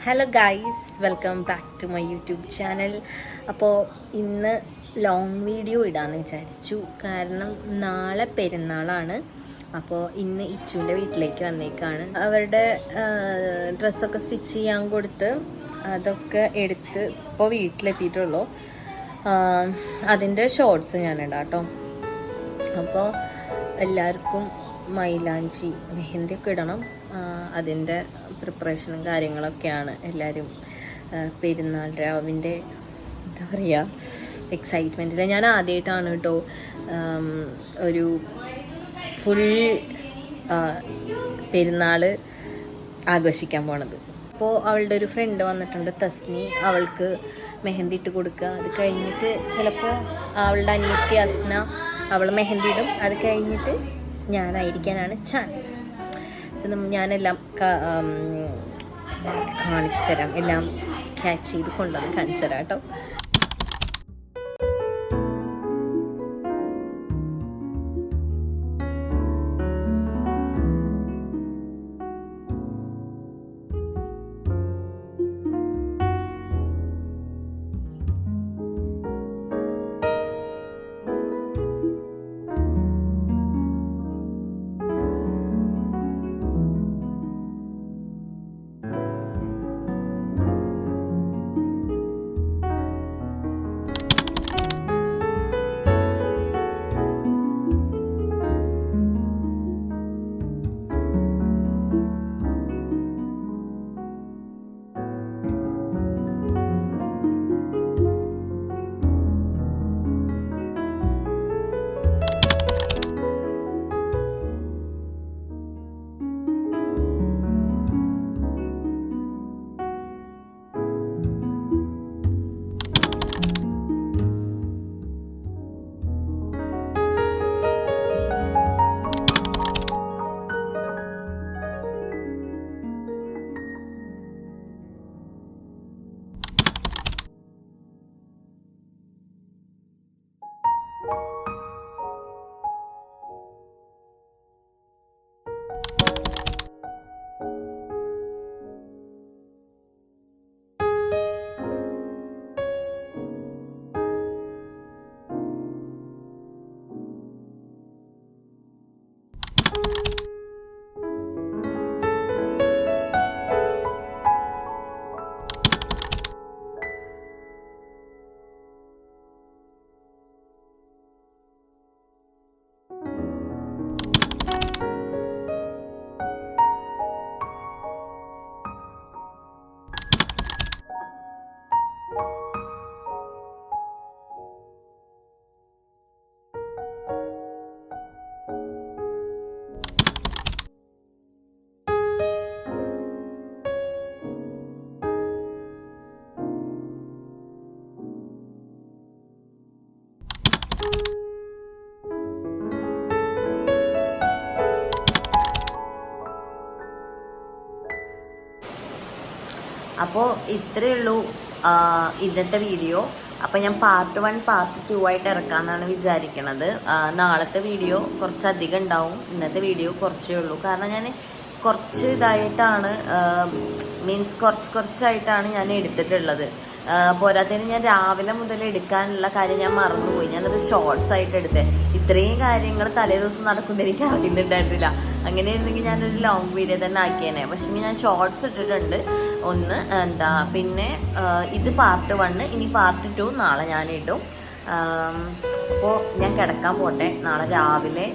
Hello guys, welcome back to my YouTube channel. അപ്പോൾ ഇന്ന് long video ഇടാമെന്ന് വിചാരിച്ചു. കാരണം നാളെ പെരുന്നാളാണ്. അപ്പോൾ ഇന്ന് ഇച്ചുവിൻ്റെ വീട്ടിലേക്ക് വന്നേക്കാണ്. അവരുടെ ഡ്രസ്സൊക്കെ സ്റ്റിച്ച് ചെയ്യാൻ കൊടുത്ത് അതൊക്കെ എടുത്ത് ഇപ്പോൾ വീട്ടിലെത്തിയിട്ടുള്ളൂ. അതിൻ്റെ ഷോർട്സ് ഞാനിടാം കേട്ടോ. അപ്പോൾ എല്ലാവർക്കും മൈലാഞ്ചി മെഹന്തിയൊക്കെ ഇടണം. അതിൻ്റെ പ്രിപ്പറേഷനും കാര്യങ്ങളൊക്കെയാണ്. എല്ലാവരും പെരുന്നാൾ രാവിൻ്റെ എന്താ പറയുക എക്സൈറ്റ്മെൻറ്റിൽ. ഞാൻ ആദ്യമായിട്ടാണ് കേട്ടോ ഒരു ഫുൾ പെരുന്നാൾ ആഘോഷിക്കാൻ പോണത്. അപ്പോൾ അവളുടെ ഒരു ഫ്രണ്ട് വന്നിട്ടുണ്ട്, തസ്നി. അവൾക്ക് മെഹന്തി ഇട്ട് കൊടുക്കുക. അത് കഴിഞ്ഞിട്ട് ചിലപ്പോൾ അവളുടെ അനിയത്തി അസ്ന അവൾ മെഹന്തി ഇടും. അത് കഴിഞ്ഞിട്ട് ഞാനായിരിക്കാനാണ് ചാൻസ്. ഞാനെല്ലാം കാണിച്ചു തരാം, എല്ലാം ക്യാച്ച് ചെയ്ത് കൊണ്ടുവന്ന് കാണിച്ചു തരാം കേട്ടോ. അപ്പോൾ ഇത്രയേ ഉള്ളൂ ഇന്നത്തെ വീഡിയോ. അപ്പോൾ ഞാൻ പാർട്ട് 1 പാർട്ട് 2 ആയിട്ട് ഇറക്കാമെന്നാണ് വിചാരിക്കണത്. നാളത്തെ വീഡിയോ കുറച്ചധികം ഉണ്ടാവും, ഇന്നത്തെ വീഡിയോ കുറച്ചേ ഉള്ളൂ. കാരണം ഞാൻ കുറച്ച് ഇതായിട്ടാണ് മീൻസ് കുറച്ചായിട്ടാണ് ഞാൻ എടുത്തിട്ടുള്ളത്. പോരാത്തതിന് ഞാൻ രാവിലെ മുതൽ എടുക്കാനുള്ള കാര്യം ഞാൻ മറന്നുപോയി. ഞാനത് ഷോർട്സ് ആയിട്ട് എടുത്തേ. ഇത്രയും കാര്യങ്ങൾ തലേ ദിവസം നടക്കുന്നത് എനിക്ക് അറിയുന്നുണ്ടായിരുന്നില്ല. അങ്ങനെയായിരുന്നെങ്കിൽ ഞാനൊരു ലോങ് വീഡിയോ തന്നെ ആക്കിയേനെ. പക്ഷേ ഞാൻ ഷോർട്സ് ഇട്ടിട്ടുണ്ട് ഒന്ന്. പിന്നെ ഇത് പാർട്ട് 1, ഇനി പാർട്ട് 2 നാളെ ഞാൻ ഇടും. അപ്പോൾ ഞാൻ കിടക്കാൻ പോട്ടെ. നാളെ രാവിലെ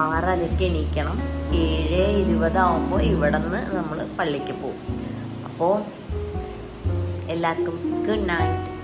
6:30 എണീക്കണം. 7:20 ആകുമ്പോൾ ഇവിടെ നിന്ന് നമ്മൾ പള്ളിക്ക് പോകും. അപ്പോൾ എല്ലാവർക്കും ഗുഡ് നൈറ്റ്.